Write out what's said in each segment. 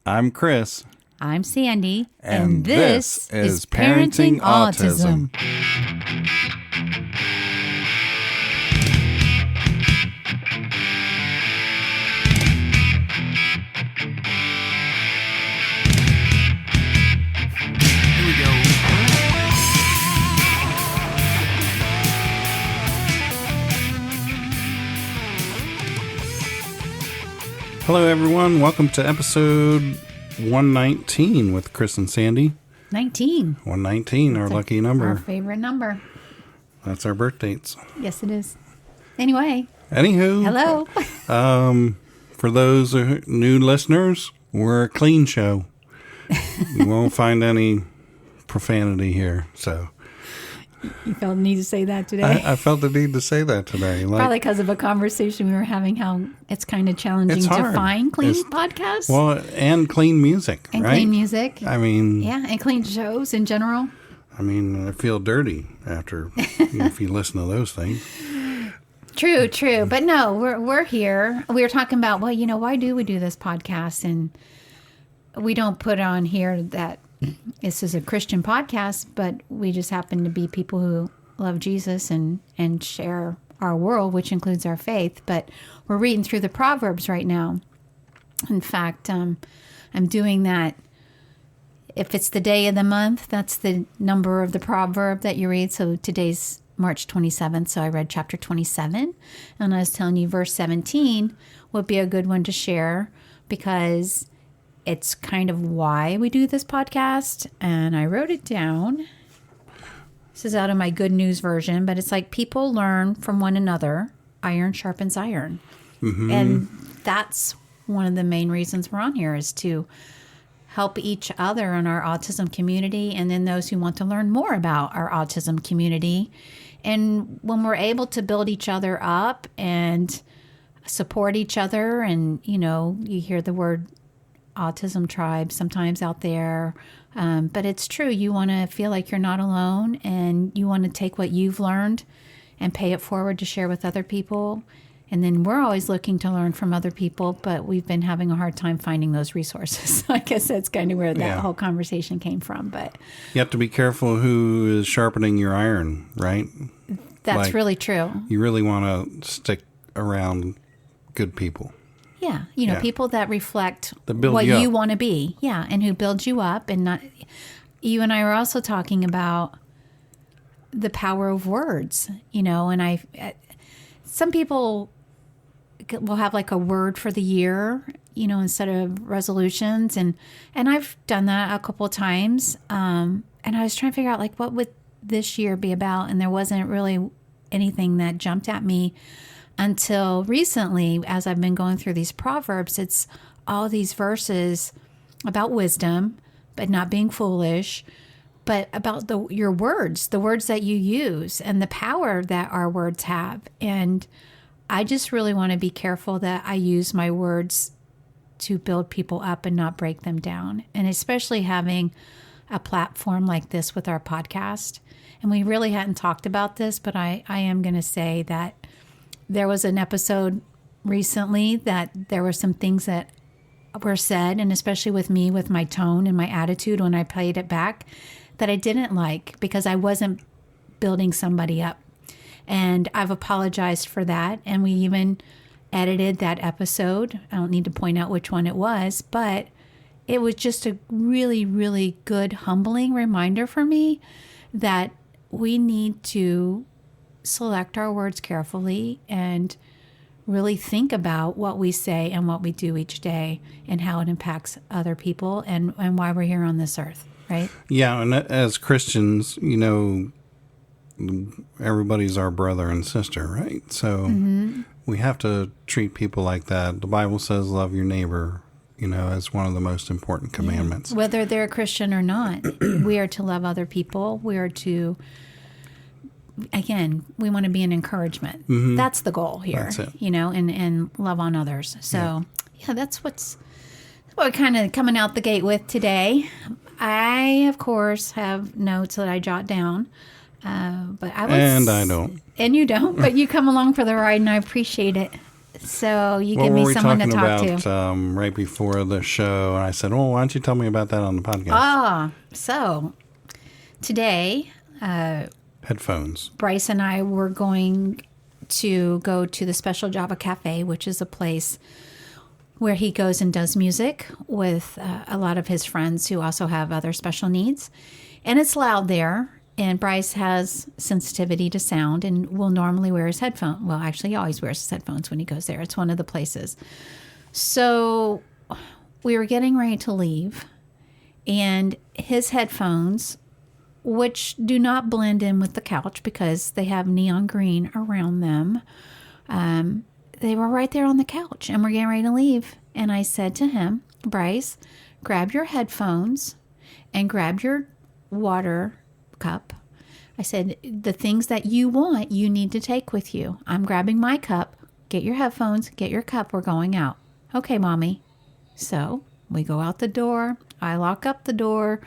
I'm Chris. I'm Sandy. And this is Parenting Autism. Here we go. Hello, everyone. Welcome to episode 119 with Chris and Sandy. 19. 119, our lucky number. Our favorite number. That's our birth dates. Yes, it is. Anyway. Anywho. Hello. For those new listeners, we're a clean show. You won't find any profanity here, so... You felt the need to say that today? I felt the need to say that today. Probably because of a conversation we were having, how it's kind of challenging to find clean podcasts. Well, and clean music, and right? Clean music. I mean... Yeah, and clean shows in general. I mean, I feel dirty after, if you listen to those things. True. But no, we're here. We were talking about, well, why do we do this podcast? And we don't put on here that this is a Christian podcast, but we just happen to be people who love Jesus and share our world, which includes our faith. But we're reading through the Proverbs right now. In fact, I'm doing that. If it's the day of the month, that's the number of the proverb that you read. So today's March 27th, so I read chapter 27. And I was telling you verse 17 would be a good one to share because it's kind of why we do this podcast, and I wrote it down. This is out of my Good News version, but it's like people learn from one another. Iron sharpens iron. Mm-hmm. And that's one of the main reasons we're on here, is to help each other in our autism community, and then those who want to learn more about our autism community. And when we're able to build each other up and support each other, and, you hear the word autism tribe sometimes out there, but it's true. You want to feel like you're not alone, and you want to take what you've learned and pay it forward to share with other people. And then we're always looking to learn from other people, but we've been having a hard time finding those resources. I guess that's kind of where that whole conversation came from. But you have to be careful who is sharpening your iron, right? That's really true. You really want to stick around good people. Yeah, people that reflect that what you want to be. Yeah, and who build you up. And not. You and I were also talking about the power of words, and some people will have like a word for the year, instead of resolutions. And I've done that a couple of times. And I was trying to figure out, like, what would this year be about? And there wasn't really anything that jumped at me until recently, as I've been going through these Proverbs. It's all these verses about wisdom, but not being foolish, but about your words, the words that you use, and the power that our words have. And I just really want to be careful that I use my words to build people up and not break them down. And especially having a platform like this with our podcast. And we really hadn't talked about this, but I am going to say that there was an episode recently that there were some things that were said, and especially with me, with my tone and my attitude when I played it back, that I didn't like because I wasn't building somebody up. And I've apologized for that. And we even edited that episode. I don't need to point out which one it was, but it was just a really, really good, humbling reminder for me that we need to select our words carefully and really think about what we say and what we do each day and how it impacts other people and why we're here on this earth, right? Yeah, and as Christians, everybody's our brother and sister, right? So we have to treat people like that. The Bible says love your neighbor, as one of the most important commandments. Yeah. Whether they're a Christian or not, we are to love other people. We are to... Again, we want to be an encouragement. Mm-hmm. That's the goal here, that's it. And love on others. So, that's what we're kind of coming out the gate with today. I, of course, have notes that I jot down, but I don't. And you don't. But you come along for the ride, and I appreciate it So you What give were me we someone to talking talk about to. right before the show? And I said, "Oh, why don't you tell me about that on the podcast?" So today, Headphones. Bryce and I were going to go to the Special Java Cafe, which is a place where he goes and does music with a lot of his friends who also have other special needs. And it's loud there. And Bryce has sensitivity to sound and will normally wear his headphones. Well, actually, he always wears his headphones when he goes there. It's one of the places. So we were getting ready to leave, and his headphones, which do not blend in with the couch because they have neon green around them, they were right there on the couch, and we're getting ready to leave. And I said to him, Bryce, grab your headphones and grab your water cup. I said, the things that you want, you need to take with you. I'm grabbing my cup. Get your headphones, get your cup. We're going out. Okay, Mommy. So we go out the door. I lock up the door.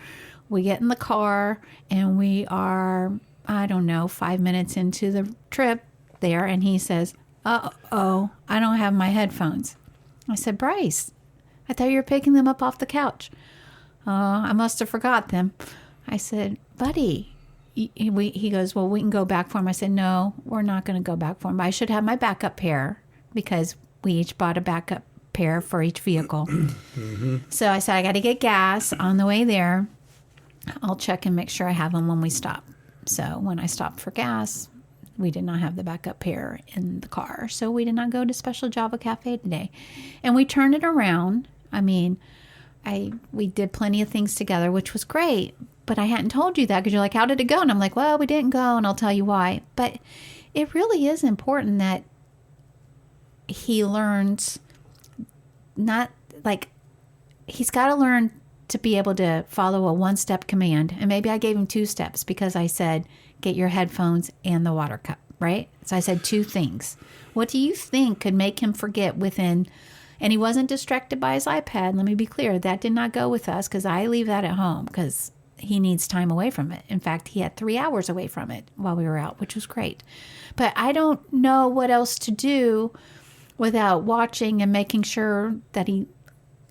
We get in the car, and we are, 5 minutes into the trip there. And he says, uh-oh, I don't have my headphones. I said, Bryce, I thought you were picking them up off the couch. I must have forgot them. I said, buddy, he goes, well, we can go back for them. I said, no, we're not going to go back for them. I should have my backup pair because we each bought a backup pair for each vehicle. Mm-hmm. So I said, I got to get gas on the way there. I'll check and make sure I have them when we stop. So when I stopped for gas, we did not have the backup pair in the car. So we did not go to Special Java Cafe today. And we turned it around. I mean, we did plenty of things together, which was great. But I hadn't told you that because you're like, how did it go? And I'm like, well, we didn't go, and I'll tell you why. But it really is important that he learns he's got to learn to be able to follow a one-step command. And maybe I gave him 2 steps because I said, get your headphones and the water cup, right? So I said 2 things. What do you think could make him forget within... And he wasn't distracted by his iPad. Let me be clear. That did not go with us because I leave that at home because he needs time away from it. In fact, he had 3 hours away from it while we were out, which was great. But I don't know what else to do without watching and making sure that he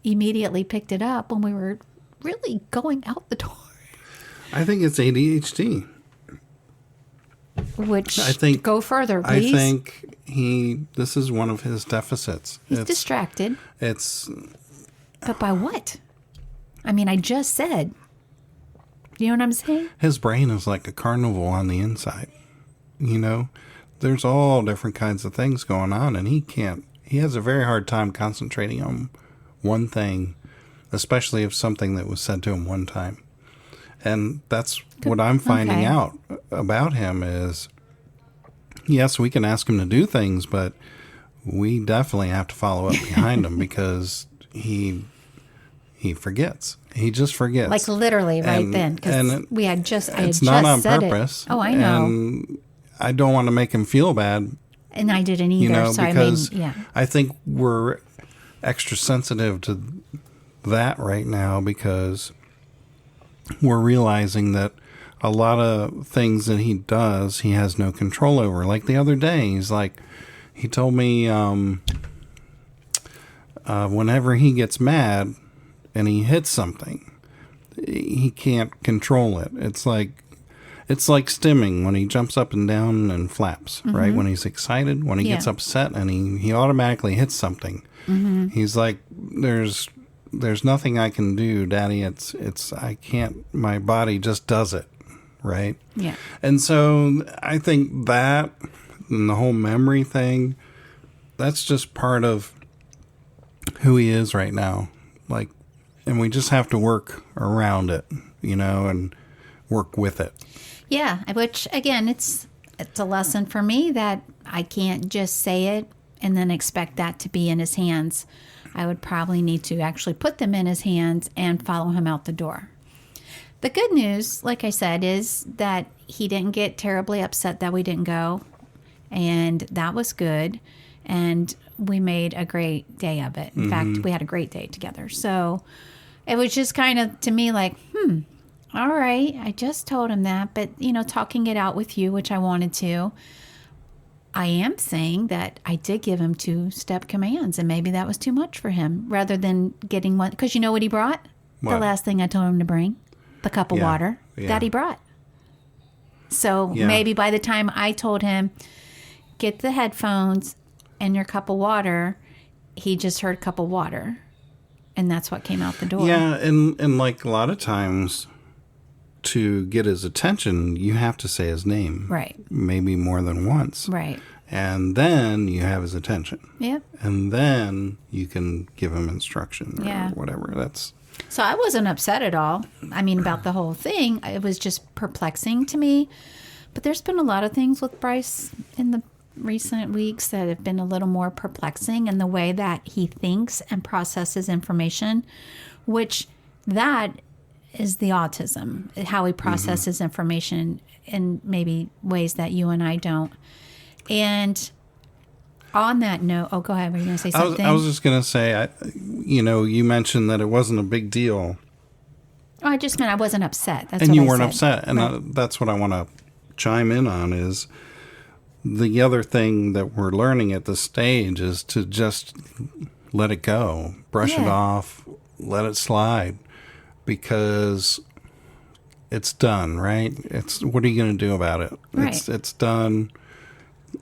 immediately picked it up when we were really going out the door. I think it's ADHD. Which, I think, go further, please. I think this is one of his deficits. He's distracted. But by what? I mean, I just said. You know what I'm saying? His brain is like a carnival on the inside. You know, there's all different kinds of things going on, and he has a very hard time concentrating on one thing, especially if something that was said to him one time. And that's what I'm finding out about him is, yes, we can ask him to do things, but we definitely have to follow up behind him because he forgets. He just forgets. Like literally then. Because we had just, I had just said it. It's not on purpose. Oh, I know. And I don't want to make him feel bad. And I didn't either. You know, so because I think we're extra sensitive to that right now because we're realizing that a lot of things that he does, he has no control over. Like the other day, he told me whenever he gets mad and he hits something, he can't control it. It's like stimming when he jumps up and down and flaps, mm-hmm. right? When he's excited, when he gets upset and he automatically hits something. Mm-hmm. He's like, there's nothing I can do, Daddy. I can't, my body just does it. Right. Yeah. And so I think that and the whole memory thing, that's just part of who he is right now. And we just have to work around it, and work with it. Yeah. Which again, it's a lesson for me that I can't just say it and then expect that to be in his hands. I would probably need to actually put them in his hands and follow him out the door. The good news, like I said, is that he didn't get terribly upset that we didn't go. And that was good. And we made a great day of it. In fact, we had a great day together. So it was just kind of, to me, like, all right, I just told him that. But, talking it out with you, which I wanted to, I am saying that I did give him 2-step commands, and maybe that was too much for him rather than getting one. Because you know what he brought? What? The last thing I told him to bring, the cup of water that he brought. So maybe by the time I told him, get the headphones and your cup of water, he just heard cup of water. And that's what came out the door. Yeah, and like a lot of times, to get his attention, you have to say his name. Right. Maybe more than once. Right. And then you have his attention. Yep. And then you can give him instruction or Yeah. whatever. That's... So I wasn't upset at all. I mean, about the whole thing. It was just perplexing to me. But there's been a lot of things with Bryce in the recent weeks that have been a little more perplexing in the way that he thinks and processes information, which that is the autism, how he processes information in maybe ways that you and I don't. And on that note, go ahead. Were you going to say something? I was just going to say, you mentioned that it wasn't a big deal. Oh, I just meant I wasn't upset. That's and what you I weren't said. upset. And that's what I want to chime in on is the other thing that we're learning at this stage is to just let it go, brush it off, let it slide, because it's done, right? What are you going to do about it? Right. It's done.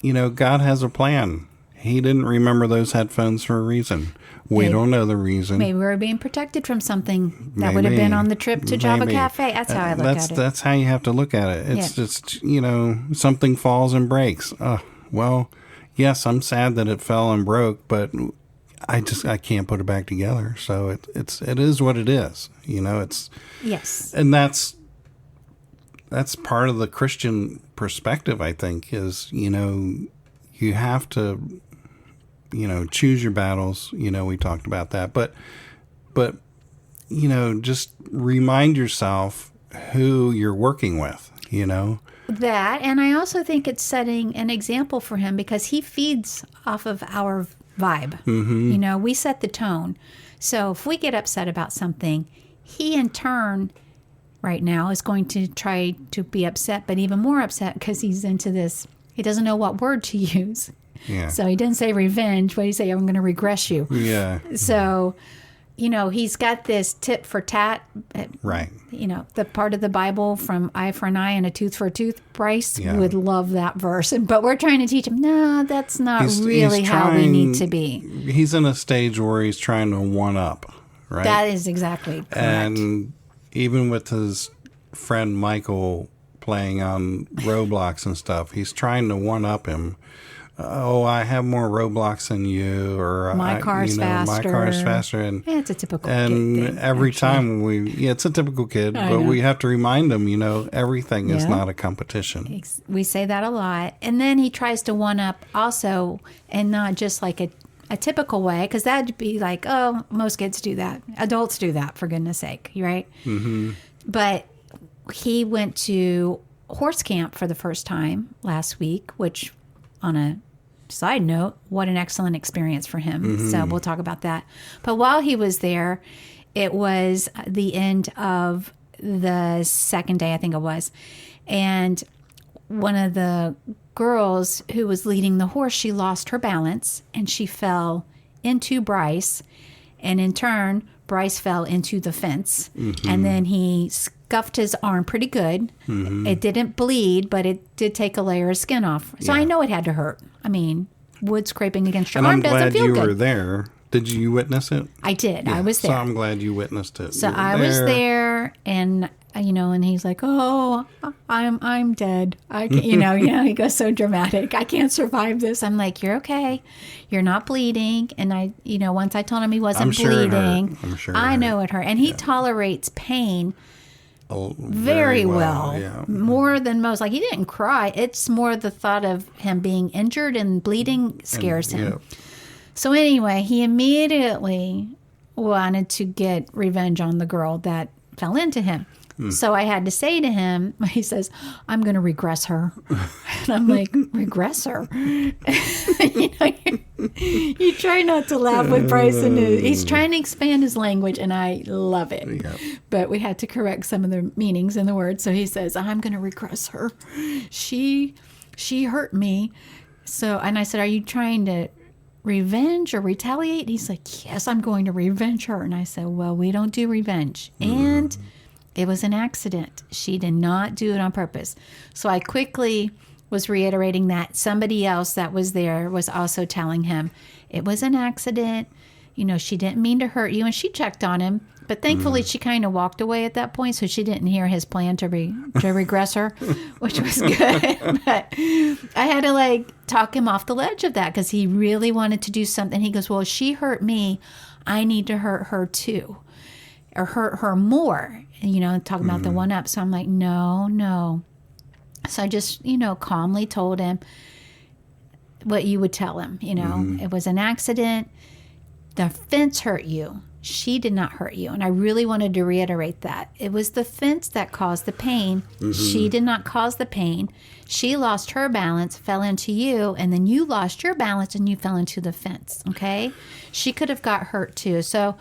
God has a plan. He didn't remember those headphones for a reason. We don't know the reason. Maybe we were being protected from something that would have been on the trip to Java Cafe. That's how I look at it. That's how you have to look at it. It's just, something falls and breaks. Well, yes, I'm sad that it fell and broke, but I can't put it back together. So it is what it is. Yes. And that's part of the Christian perspective, I think, is, you have to, choose your battles. We talked about that. But just remind yourself who you're working with, That, and I also think it's setting an example for him because he feeds off of our vibe. Mm-hmm. We set the tone. So if we get upset about something, he in turn right now is going to try to be upset, but even more upset because he's into this. He doesn't know what word to use. Yeah. So he didn't say revenge. What did he say? I'm going to regress you. Yeah. So, he's got this tit for tat. Right. The part of the Bible from eye for an eye and a tooth for a tooth. Bryce Yeah. would love that verse. But we're trying to teach him, no, that's not really how we need to be. He's in a stage where he's trying to one up, right? That is exactly correct. And even with his friend Michael playing on Roblox and stuff, he's trying to one up him. Oh, I have more Roblox than you, or my car's faster. My car's faster, and it's a typical kid thing, every time it's a typical kid, but we have to remind him, everything is not a competition. We say that a lot, and then he tries to one up also, and not just like a typical way, because that'd be like, oh, most kids do that, adults do that, for goodness sake, right? Mm-hmm. But he went to horse camp for the first time last week, which, on a side note, what an excellent experience for him. Mm-hmm. So we'll talk about that. But while he was there, it was the end of the second day, I think it was. And one of the girls who was leading the horse, she lost her balance and she fell into Bryce. And in turn, Bryce fell into the fence. Mm-hmm. And then he scuffed his arm pretty good. Mm-hmm. It didn't bleed, but it did take a layer of skin off. So I know it had to hurt. I mean, wood scraping against your arm doesn't feel good. I'm glad you were there. Did you witness it? I did. Yeah. I was there. So I'm glad you witnessed it. So I was there, and and he's like, "Oh, I'm dead. I can't, he goes so dramatic. I can't survive this." I'm like, "You're okay. You're not bleeding." And I, once I told him he wasn't bleeding, I'm sure I know it hurt, and he tolerates pain very well. Yeah. More than most. Like, he didn't cry. It's more the thought of him being injured and bleeding scares him. Yeah. So anyway, he immediately wanted to get revenge on the girl that fell into him. So I had to say to him, he says, "I'm going to regress her." And I'm like, "Regress her?" You try not to laugh with Bryce. And he's trying to expand his language, and I love it. Yeah. But we had to correct some of the meanings in the word. So he says, "I'm going to regress her. She hurt me. So, and I said, are you trying to revenge or retaliate? He's like, yes, I'm going to revenge her. And I said, well, we don't do revenge. And it was an accident. She did not do it on purpose. So I quickly was reiterating that. Somebody else that was there was also telling him it was an accident. You know, she didn't mean to hurt you. And she checked on him. But thankfully, she kind of walked away at that point, so she didn't hear his plan to regress her, which was good. But I had to talk him off the ledge of that because he really wanted to do something. He goes, well, she hurt me. I need to hurt her too, or hurt her more. You know, talking about the one up. So I'm like, no. So I just, calmly told him what you would tell him. You know, it was an accident. The fence hurt you. She did not hurt you. And I really wanted to reiterate that. It was the fence that caused the pain. She did not cause the pain. She lost her balance, fell into you, and then you lost your balance and you fell into the fence. Okay? She could have got hurt too. So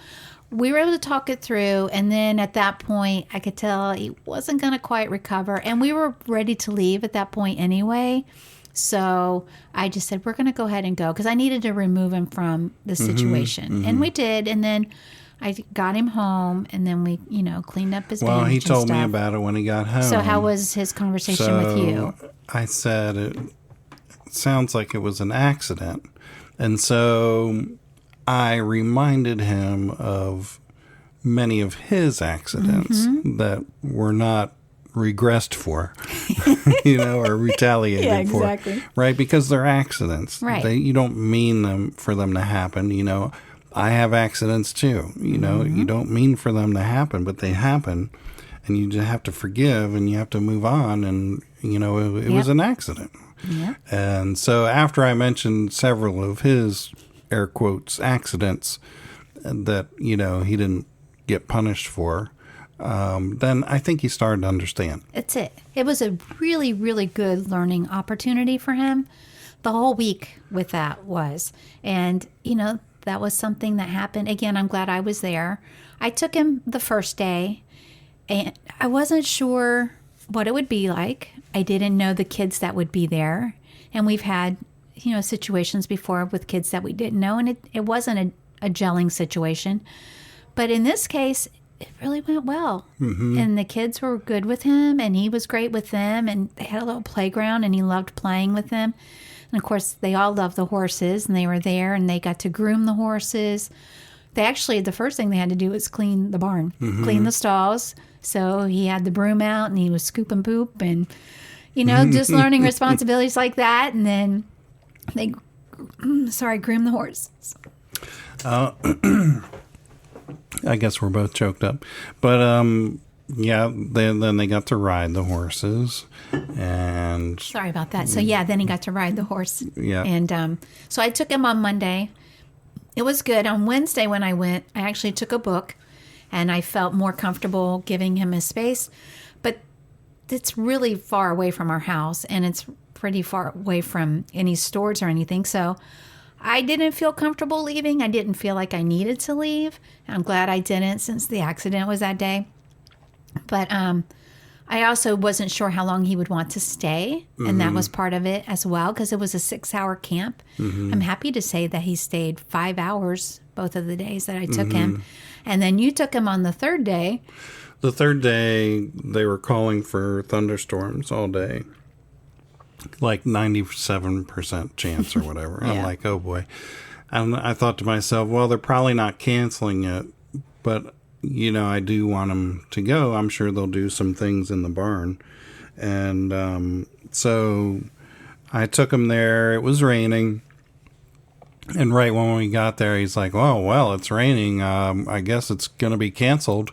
we were able to talk it through. And then at that point, I could tell he wasn't going to quite recover. And we were ready to leave at that point anyway. So I just said, we're going to go ahead and go because I needed to remove him from the situation. And we did. And then I got him home and then we, cleaned up his bandage. Well, he told and me stuff. about it when he got home. So how was his conversation with you? I said, it sounds like it was an accident. And so I reminded him of many of his accidents that were not regressed for, or retaliated for. Exactly. Right? Because they're accidents. Right. You don't mean for them to happen. I have accidents too. You don't mean for them to happen, but they happen. And you just have to forgive and you have to move on. And, it was an accident. Yeah. And so after I mentioned several of his, air quotes, accidents that, he didn't get punished for, then I think he started to understand. That's it. It was a really, really good learning opportunity for him. The whole week with that was. And, that was something that happened. Again, I'm glad I was there. I took him the first day, and I wasn't sure what it would be like. I didn't know the kids that would be there. And we've had, situations before with kids that we didn't know, and it wasn't a gelling situation. But in this case, it really went well. And the kids were good with him, and he was great with them, and they had a little playground, and he loved playing with them. And, of course, they all loved the horses, and they were there, and they got to groom the horses. They actually, the first thing they had to do was clean the barn, clean the stalls. So he had the broom out, and he was scooping poop and, just learning responsibilities like that. And then they, groom the horses. I guess we're both choked up. But, then they got to ride the horses. And sorry about that. So, then he got to ride the horse. Yeah. And so I took him on Monday. It was good. On Wednesday when I went, I actually took a book, and I felt more comfortable giving him his space. But it's really far away from our house, and it's pretty far away from any stores or anything. So I didn't feel comfortable leaving. I didn't feel like I needed to leave. I'm glad I didn't since the accident was that day. But I also wasn't sure how long he would want to stay, and that was part of it as well because it was a 6-hour camp. I'm happy to say that he stayed 5 hours both of the days that I took him. And then you took him on the third day. The third day, they were calling for thunderstorms all day. Like 97% chance or whatever. Yeah. I'm like, oh boy. And I thought to myself, well, they're probably not canceling it, but I do want them to go. I'm sure they'll do some things in the barn. And so I took him there. It was raining. And right when we got there, he's like, oh, well, it's raining. I guess it's going to be canceled.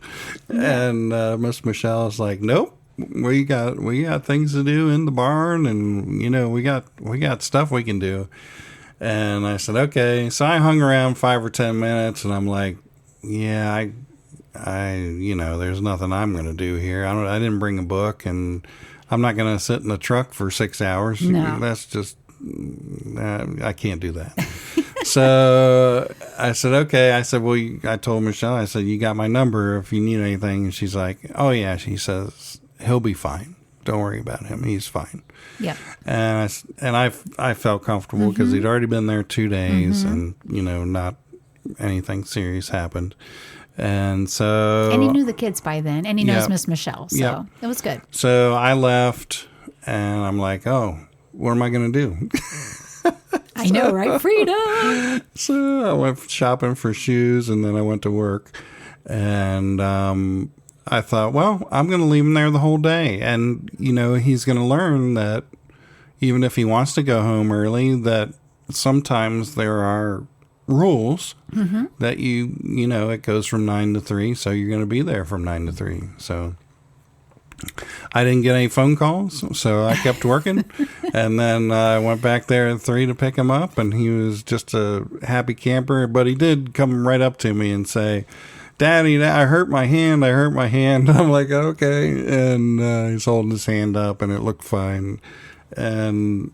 Yeah. And Miss Michelle is like, nope. We got things to do in the barn, and we got stuff we can do. And I said, okay. So I hung around 5 or 10 minutes, and I'm like, yeah, I there's nothing I'm going to do here. I didn't bring a book, and I'm not going to sit in the truck for 6 hours. No. That's just I can't do that. So I said, okay. I said, well, I told Michelle, I said, you got my number if you need anything. And she's like, oh yeah. She says, he'll be fine. don't worry about him. He's fine. Yep. And I felt comfortable because he'd already been there 2 days, and not anything serious happened. And so, and he knew the kids by then, and he knows Yep. Miss Michelle, so it was good. So I left, and I'm like, oh, what am I going to do? I know, right? Freedom. So I went shopping for shoes, and then I went to work. And I thought, well, I'm going to leave him there the whole day. And, he's going to learn that even if he wants to go home early, that sometimes there are rules that it goes from 9 to 3. So you're going to be there from 9 to 3. So I didn't get any phone calls, so I kept working. And then I went back there at 3 to pick him up, and he was just a happy camper. But he did come right up to me and say, Daddy, I hurt my hand. I'm like, okay. And he's holding his hand up, and it looked fine. And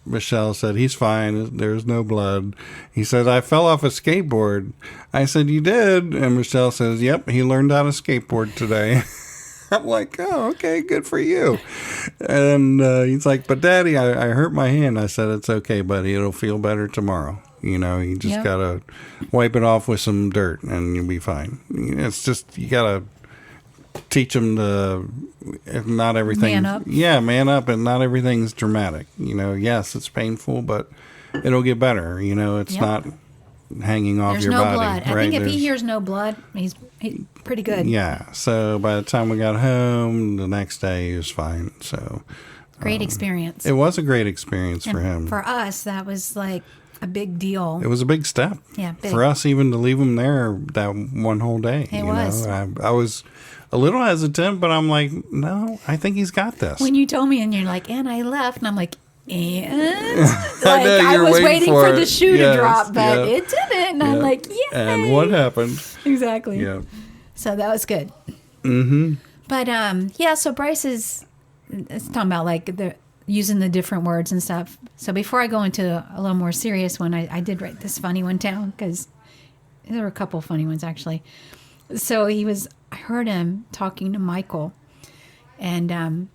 Michelle said, he's fine. There's no blood. He said, I fell off a skateboard. I said, you did? And Michelle says, yep, he learned how to skateboard today. I'm like, oh, okay, good for you. And he's like, but Daddy, I hurt my hand. I said, it's okay, buddy. It'll feel better tomorrow. You just got to wipe it off with some dirt and you'll be fine. It's just, you got to teach them to, not everything. Man up. Yeah, man up, and not everything's dramatic. Yes, it's painful, but it'll get better. It's not hanging off There's your no body. blood. I right? think if he hears no blood, he's pretty good. Yeah. So by the time we got home, the next day he was fine. So Great experience. it was a great experience for him. For us, that was like a big deal. It was a big step. Yeah, big. For us even to leave him there that one whole day. It was. I was a little hesitant, but I'm like, no, I think he's got this. When you told me, and you're like, and I left, and I'm like, and I know, I you're was waiting for the it. shoe Yes, to drop, but yeah. it didn't. And I'm like, yay. And what happened? Exactly. Yeah. So that was good. Mm-hmm. But so Bryce is talking about like using the different words and stuff. So before I go into a little more serious one, I did write this funny one down because there were a couple funny ones actually. So I heard him talking to Michael, and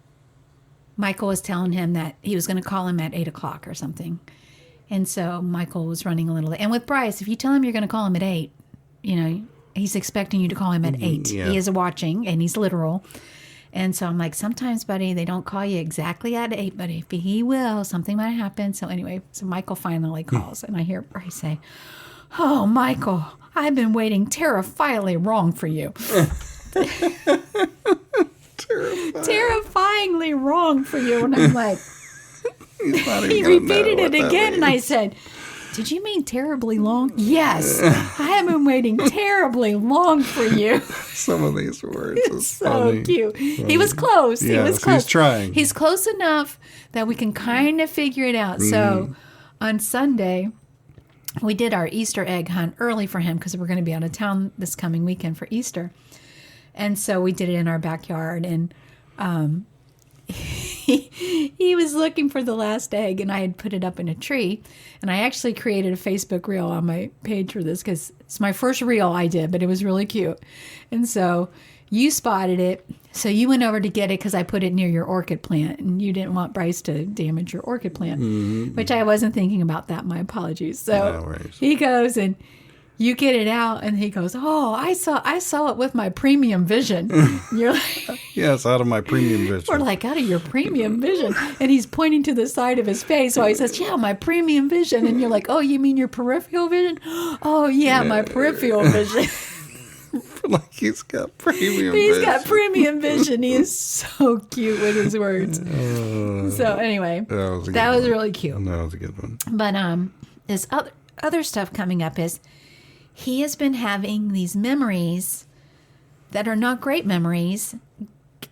Michael was telling him that he was going to call him at 8:00 or something. And so Michael was running a little late. And with Bryce, if you tell him you're going to call him at 8, he's expecting you to call him at 8. Yeah. He is watching, and he's literal. And so I'm like, sometimes, buddy, they don't call you exactly at 8, but if he will, something might happen. So anyway, Michael finally calls, and I hear Bryce say, oh, Michael, I've been waiting terrifyingly wrong for you. Terrifyingly wrong for you. And I'm like, he repeated it again, and I said, did you mean terribly long? Yes. I have been waiting terribly long for you. Some of these words. It's so cute. He was close. Yes, he was close. he's trying. He's close enough that we can kind of figure it out. So on Sunday, we did our Easter egg hunt early for him because we're going to be out of town this coming weekend for Easter. And so we did it in our backyard, and he was looking for the last egg, and I had put it up in a tree. And I actually created a Facebook reel on my page for this because it's my first reel I did, but it was really cute. And so you spotted it. So you went over to get it because I put it near your orchid plant, and you didn't want Bryce to damage your orchid plant, which I wasn't thinking about that. My apologies. So No worries. he goes and you get it out, and he goes, oh, I saw it with my premium vision. You're like, Yes, out of my premium vision. we're like, out of your premium vision. And he's pointing to the side of his face. So he says, yeah, my premium vision. And you're like, oh, you mean your peripheral vision? Oh, yeah, my peripheral vision. Like he's got premium He's vision. got premium vision. He is so cute with his words. So anyway, that was really cute. That was a good one. But this other stuff coming up is he has been having these memories that are not great memories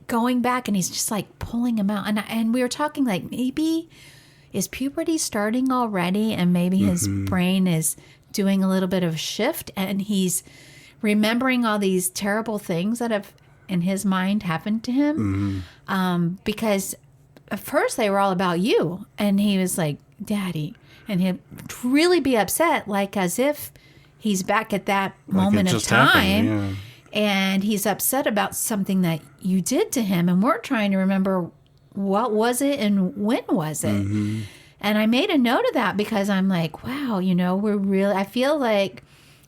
going back, and he's just like pulling them out. And we were talking like, maybe is puberty starting already, and maybe his brain is doing a little bit of shift, and he's remembering all these terrible things that have in his mind happened to him. Because at first they were all about you, and he was like, Daddy, and he'd really be upset, like as if he's back at that moment of time. Happened, And he's upset about something that you did to him. And we're trying to remember what was it and when was it? Mm-hmm. And I made a note of that because I'm like, wow, I feel like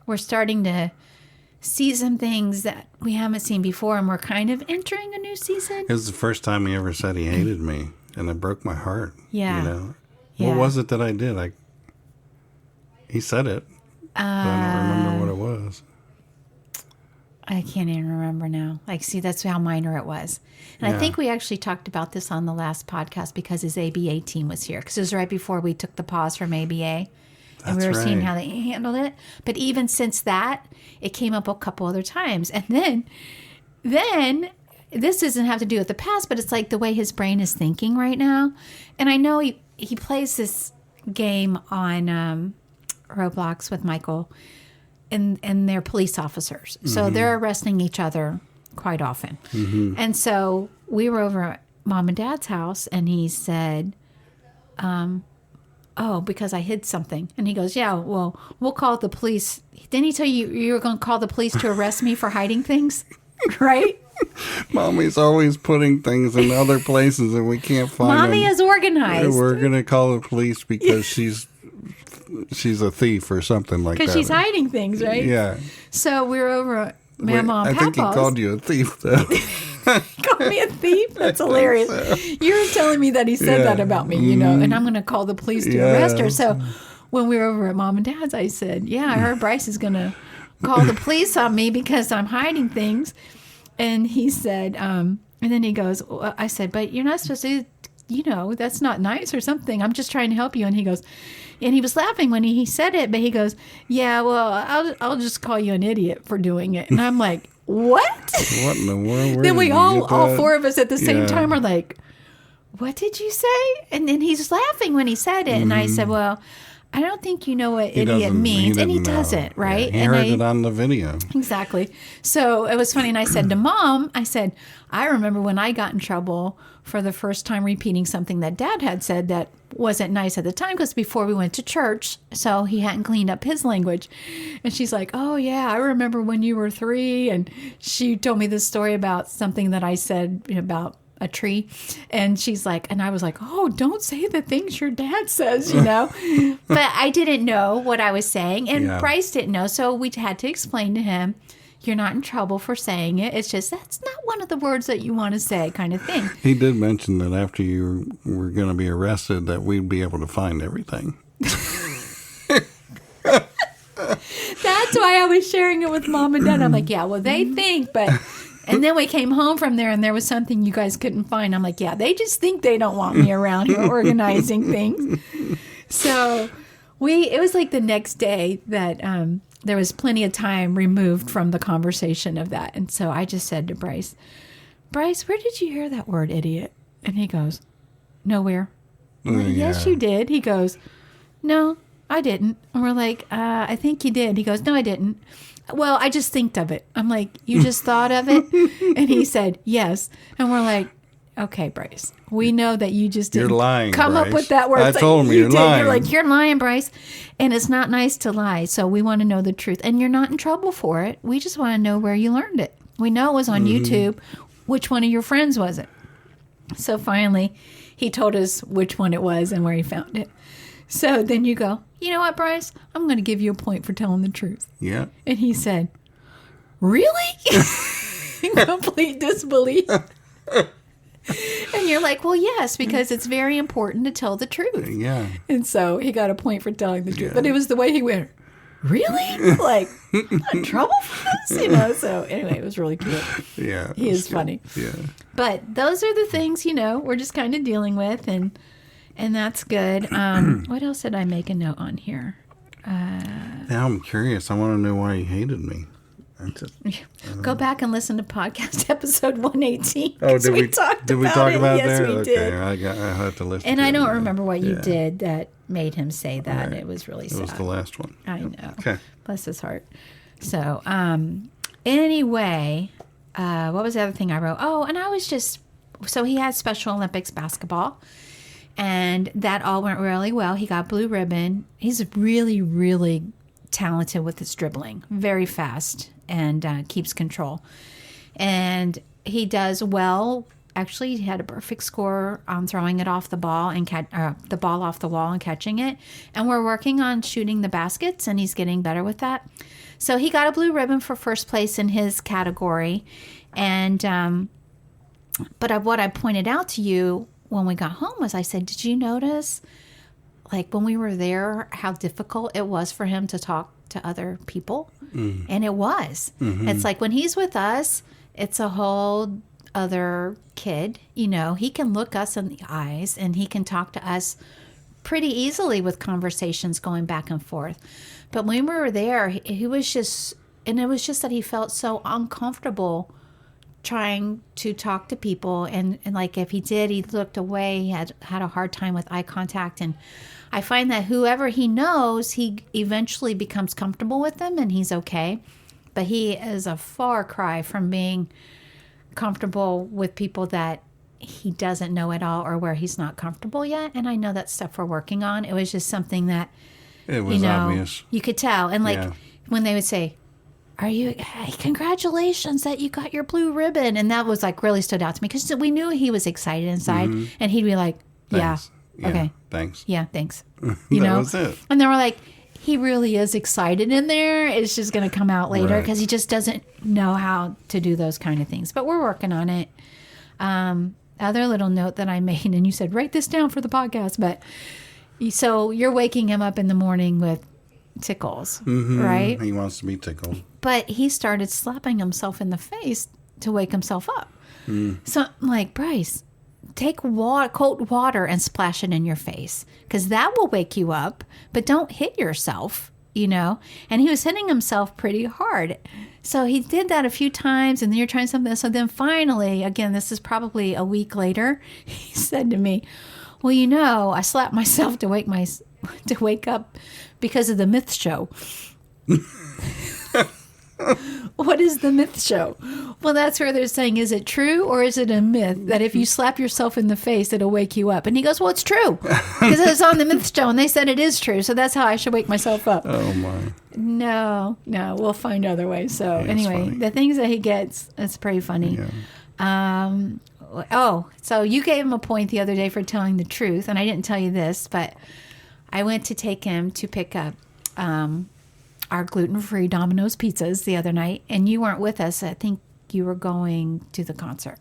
we're starting to see some things that we haven't seen before, and we're kind of entering a new season. It was the first time he ever said he hated me, and it broke my heart. Yeah. What was it that I did? He said it, but I don't remember what it was. I can't even remember now. See, that's how minor it was. And I think we actually talked about this on the last podcast because his ABA team was here. Because it was right before we took the pause from ABA. And we were seeing how they handled it. But even since that, it came up a couple other times. And then this doesn't have to do with the past, but it's like the way his brain is thinking right now. And I know he plays this game on Roblox with Michael. And they're police officers. So they're arresting each other quite often. Mm-hmm. And so we were over at Mom and Dad's house, and he said, because I hid something. And he goes, yeah, well, we'll call the police. Didn't he tell you were going to call the police to arrest me for hiding things? Right? Mommy's always putting things in other places and we can't find them. Mommy is organized. We're going to call the police because she's a thief or something like that. Because she's hiding things, right? Yeah. So we were over at Mama and I think he Papa's. called you a thief, though. Called me a thief? That's hilarious. So. You're telling me that he said that about me, and I'm going to call the police to arrest her. So when we were over at Mom and Dad's, I said, I heard Bryce is going to call the police on me because I'm hiding things. And he said, and then he goes, I said, but you're not supposed to, that's not nice or something. I'm just trying to help you. And he goes, and he was laughing when he said it, but he goes, yeah, well, I'll just call you an idiot for doing it. And I'm like, what? What in the world? Then we all four of us at the same time are like, what did you say? And then he's laughing when he said it. And I said, well, I don't think you know what idiot means. And he doesn't, right? Yeah, he heard it on the video. Exactly. So it was funny. And I said to Mom, I remember when I got in trouble for the first time repeating something that Dad had said that wasn't nice at the time because before we went to church, so he hadn't cleaned up his language. And she's like, oh, yeah, I remember when you were 3. And she told me this story about something that I said about a tree. And she's like, and I was like, oh, don't say the things your dad says, But I didn't know what I was saying. And Bryce didn't know. So we had to explain to him, you're not in trouble for saying it. It's just, that's not one of the words that you want to say kind of thing. He did mention that after you were going to be arrested, that we'd be able to find everything. That's why I was sharing it with Mom and Dad. I'm like, yeah, well, they think, but... And then we came home from there, and there was something you guys couldn't find. I'm like, yeah, they just think they don't want me around here organizing things. So it was like the next day that there was plenty of time removed from the conversation of that. And so I just said to Bryce, where did you hear that word idiot? And he goes, nowhere. I'm like, yes, you did. He goes, no, I didn't. And we're like, I think you did. He goes, no, I didn't. Well, I just think of it. I'm like, you just thought of it? And he said, yes. And we're like, okay, Bryce, we know that you just didn't come up with that word. I told him you're lying. You're like, you're lying, Bryce. And it's not nice to lie. So we want to know the truth. And you're not in trouble for it. We just want to know where you learned it. We know it was on YouTube. Which one of your friends was it? So finally, he told us which one it was and where he found it. So then you go, you know what, Bryce? I'm going to give you a point for telling the truth. Yeah. And he said, really? In complete disbelief. And you're like, well, yes, because it's very important to tell the truth. Yeah. And so he got a point for telling the truth. Yeah. But it was the way he went, really? Like, I'm in trouble for this? So anyway, it was really cute. Yeah. He is funny. Yeah. But those are the things, we're just kind of dealing with. And that's good. What else did I make a note on here? Now I'm curious. I want to know why he hated me. Go back and listen to podcast episode 118. Oh, did we talk about yes, that? We did. I had to listen. And to I it don't remember what you did that made him say that. Right. It was really sad. It was the last one. I know. Okay. Bless his heart. So, anyway, what was the other thing I wrote? Oh, and I was just, so he had Special Olympics basketball. And that all went really well. He got blue ribbon. He's really, really talented with his dribbling. Very fast and keeps control. And he does well actually he had a perfect score on throwing it off the ball and the ball off the wall and catching it. And we're working on shooting the baskets, and he's getting better with that. So he got a blue ribbon for first place in his category. And but what I pointed out to you when we got home was, I said, did you notice, like when we were there, how difficult it was for him to talk to other people? And it was. It's like when he's with us, it's a whole other kid. You know, he can look us in the eyes and he can talk to us pretty easily with conversations going back and forth. But when we were there, he was just, and it was just that he felt so uncomfortable trying to talk to people. And like if he did, he looked away. He had a hard time with eye contact. And I find that whoever he knows, he eventually becomes comfortable with them and he's okay. But he is a far cry from being comfortable with people that he doesn't know at all or where he's not comfortable yet. And I know that's stuff we're working on. It was just something that, it was obvious. You could tell. And like when they would say, hey, congratulations that you got your blue ribbon. And that was like really stood out to me because we knew he was excited inside. And he'd be like, Thanks. yeah, okay. Thanks. Yeah, thanks. That was it. And they were like, he really is excited in there. It's just going to come out later because he just doesn't know how to do those kind of things. But we're working on it. Other little note that I made, and you said, write this down for the podcast. But so you're waking him up in the morning with tickles, right? He wants to be tickled. But he started slapping himself in the face to wake himself up. So I'm like, Bryce, take cold water and splash it in your face because that will wake you up, but don't hit yourself, you know? And he was hitting himself pretty hard. So he did that a few times, and then you're trying something. So then finally, again, this is probably a week later, he said to me, well, you know, I slapped myself to wake up because of the myth show. What is the myth show? Well, that's where they're saying, is it true or is it a myth that if you slap yourself in the face, it'll wake you up? And he goes, well, it's true because it's on the myth show and they said it is true. So that's how I should wake myself up. Oh, my. No, we'll find other ways. So anyway, the things that he gets, it's pretty funny. Yeah. So you gave him a point the other day for telling the truth. And I didn't tell you this, but I went to take him to pick up our gluten-free Domino's pizzas the other night, and you weren't with us. I think you were going to the concert.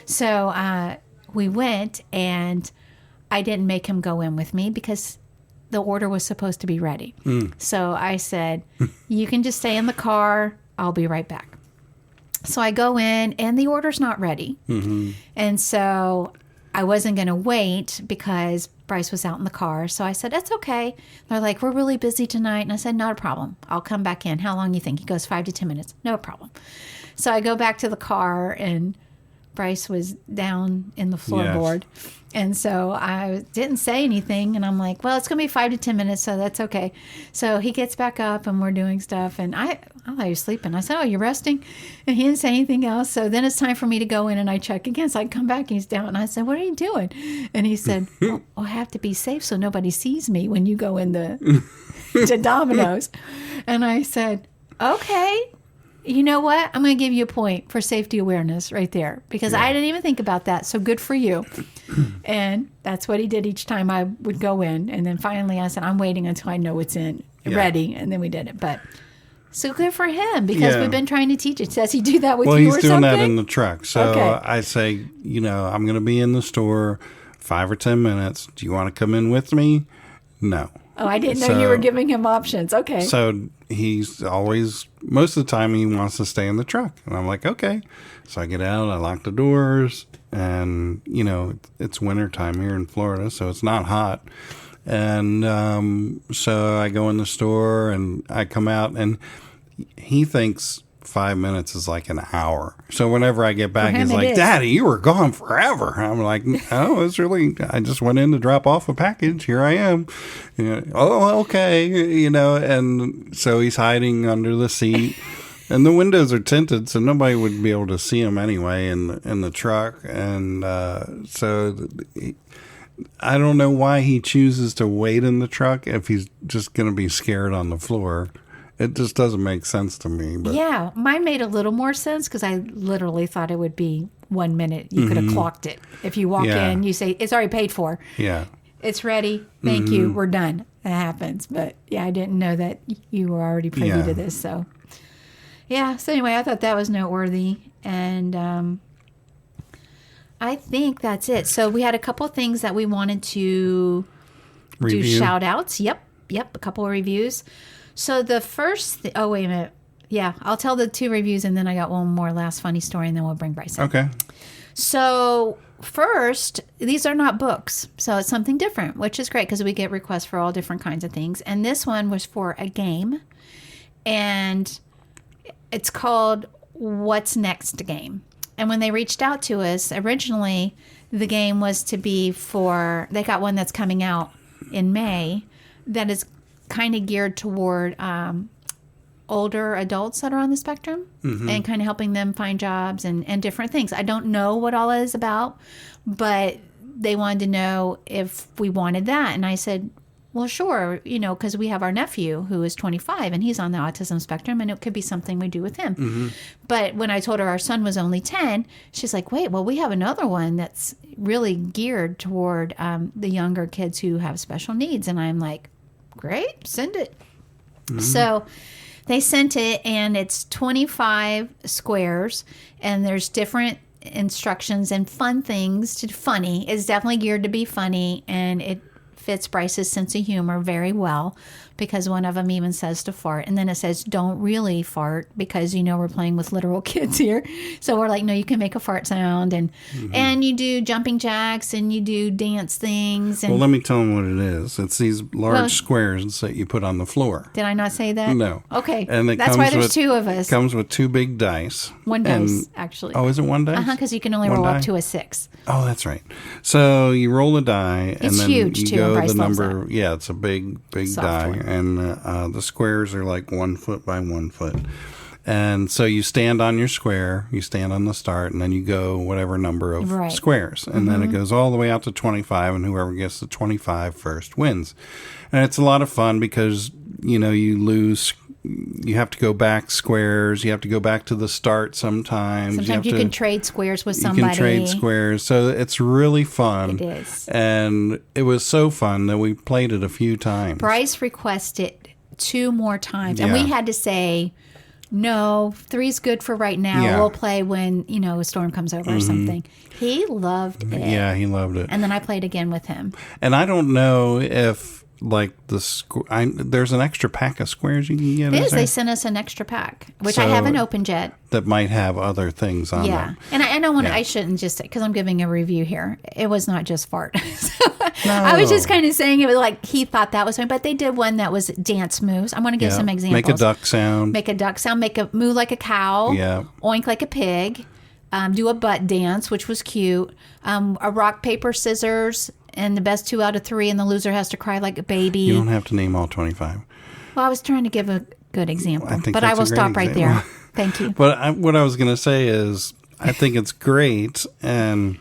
So we went, and I didn't make him go in with me because the order was supposed to be ready. So I said, you can just stay in the car. I'll be right back. So I go in, and the order's not ready. And so I wasn't going to wait because Bryce was out in the car. So I said, that's okay. They're like, we're really busy tonight. And I said, not a problem. I'll come back in. How long do you think? He goes, 5 to 10 minutes. No problem. So I go back to the car, and Bryce was down in the floorboard. Yes. And so I didn't say anything. And I'm like, well, it's going to be 5 to 10 minutes, so that's okay. So he gets back up, and we're doing stuff. And I thought he was sleeping. I said, oh, you resting? And he didn't say anything else. So then it's time for me to go in, and I check again. So I come back, and he's down. And I said, what are you doing? And he said, well, I have to be safe so nobody sees me when you go in to Domino's. And I said, okay. You know what? I'm going to give you a point for safety awareness right there because I didn't even think about that. So good for you. And that's what he did each time I would go in. And then finally I said, I'm waiting until I know it's ready. And then we did it. But so good for him because we've been trying to teach it. Does he do that with you or something? Well, he's doing that in the truck. So I say, you know, I'm going to be in the store 5 or 10 minutes. Do you want to come in with me? No. Oh, I didn't know you were giving him options. Okay. So he's always, most of the time he wants to stay in the truck. And I'm like, okay. So I get out, I lock the doors, and, you know, it's wintertime here in Florida, so it's not hot. And so I go in the store and I come out, and he thinks 5 minutes is like an hour. So whenever I get back, he's like, Daddy, you were gone forever. I'm like, no, it's really, I just went in to drop off a package. Here I am. You know, oh, okay. You know, and so he's hiding under the seat. And the windows are tinted, so nobody would be able to see him anyway in the truck. And so I don't know why he chooses to wait in the truck if he's just going to be scared on the floor. It just doesn't make sense to me. But Yeah, mine made a little more sense because I literally thought it would be 1 minute. You could have clocked it. If you walk Yeah. in, you say, it's already paid for. yeah. It's ready. Thank you. We're done. That happens. But yeah, I didn't know that you were already privy Yeah. to this. So yeah. So anyway, I thought that was noteworthy. And I think that's it. So we had a couple of things that we wanted to do Review. shout outs. Yep. A couple of reviews. So the first, oh, wait a minute. Yeah. I'll tell the 2 reviews and then I got one more last funny story and then we'll bring Bryce in. Okay. So first, these are not books. So it's something different, which is great because we get requests for all different kinds of things. And this one was for a game. And it's called What's Next Game. And when they reached out to us, originally the game was to be for, they got one that's coming out in May that is kind of geared toward older adults that are on the spectrum and kind of helping them find jobs and different things. I don't know what all it is about, but they wanted to know if we wanted that. And I said, well, sure, because we have our nephew who is 25 and he's on the autism spectrum and it could be something we do with him. But when I told her our son was only 10, she's like, wait, well, we have another one that's really geared toward the younger kids who have special needs. And I'm like, great, send it. So they sent it and it's 25 squares and there's different instructions and fun things to funny. It's definitely geared to be funny and it fits Bryce's sense of humor very well because one of them even says to fart and then it says don't really fart because we're playing with literal kids here, so we're like, no, you can make a fart sound and you do jumping jacks and you do dance things and Well, let me tell them what it is. It's these large squares that you put on the floor. did I not say that? No. Okay. And it that's comes why there's with, 2 of us. Comes with 2 big dice. One dice, actually. Oh, is it one dice? Because you can only One roll die? up to a 6. Oh, that's right. So you roll a die, and It's then huge, you too, go and Bryce the loves number. Yeah, it's a big Soft die, one. and the squares are like 1 foot by 1 foot. And so you stand on your square, you stand on the start, and then you go whatever number of Right. squares. And then it goes all the way out to 25, and whoever gets to 25 first wins. And it's a lot of fun because, you lose. You have to go back squares. You have to go back to the start sometimes. Sometimes you can trade squares with somebody. You can trade squares. So it's really fun. It is. And it was so fun that we played it a few times. Bryce requested 2 more times. And we Yeah. had to say, no, 3's good for right now. Yeah. We'll play when, a storm comes over or something. He loved it. Yeah, he loved it. And then I played again with him. And I don't know if, like, there's an extra pack of squares you can get. It is. there? They sent us an extra pack, which I haven't opened yet. That might have other things on Yeah. them. And I don't want to, Yeah. I shouldn't just, because I'm giving a review here. It was not just fart. I was just kind of saying it was like he thought that was fun, but they did one that was dance moves. I want to give some examples. Make a duck sound. Make a duck sound, make a moo like a cow, Yeah. oink like a pig, do a butt dance, which was cute, a rock, paper, scissors, and the best 2 out of 3, and the loser has to cry like a baby. You don't have to name all 25. Well, I was trying to give a good example, I think but I that's a will great stop right example. there. Thank you. But what I was going to say is I think it's great, and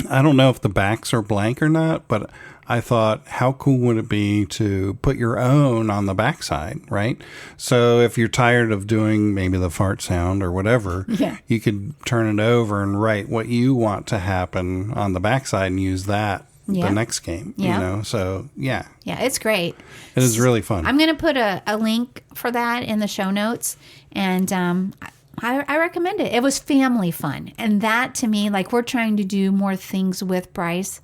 I don't know if the backs are blank or not, but I thought, how cool would it be to put your own on the backside, right? So if you're tired of doing maybe the fart sound or whatever, Yeah. you could turn it over and write what you want to happen on the backside and use that Yeah. the next game, Yeah. So, yeah, Yeah, it's great. it is really fun. I'm going to put a link for that in the show notes, and I recommend it. It was family fun, and that to me, like, we're trying to do more things with Bryce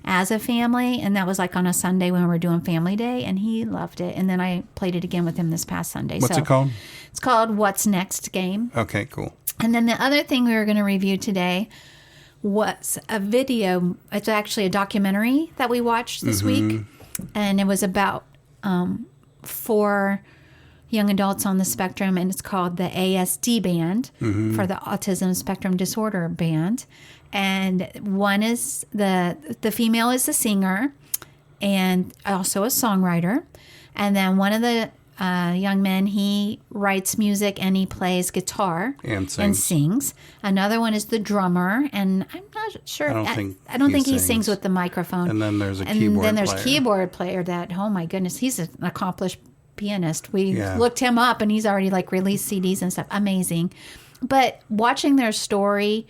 as a family, and that was like on a Sunday when we were doing Family Day, and he loved it. And then I played it again with him this past Sunday. What's it called? It's called What's Next Game. Okay, cool. And then the other thing we were going to review today was a video. It's actually a documentary that we watched this week, and it was about 4 young adults on the spectrum, and it's called the ASD Band for the Autism Spectrum Disorder Band. And one is the female is the singer and also a songwriter, and then one of the young men, he writes music and he plays guitar And sings. Another one is the drummer, and I'm not sure. I don't think he he sings sings. with the microphone. And then there's a and keyboard then there's player. keyboard player that, oh my goodness, he's an accomplished pianist. We Yeah. looked him up, and he's already like released CDs and stuff. Amazing. But watching their story,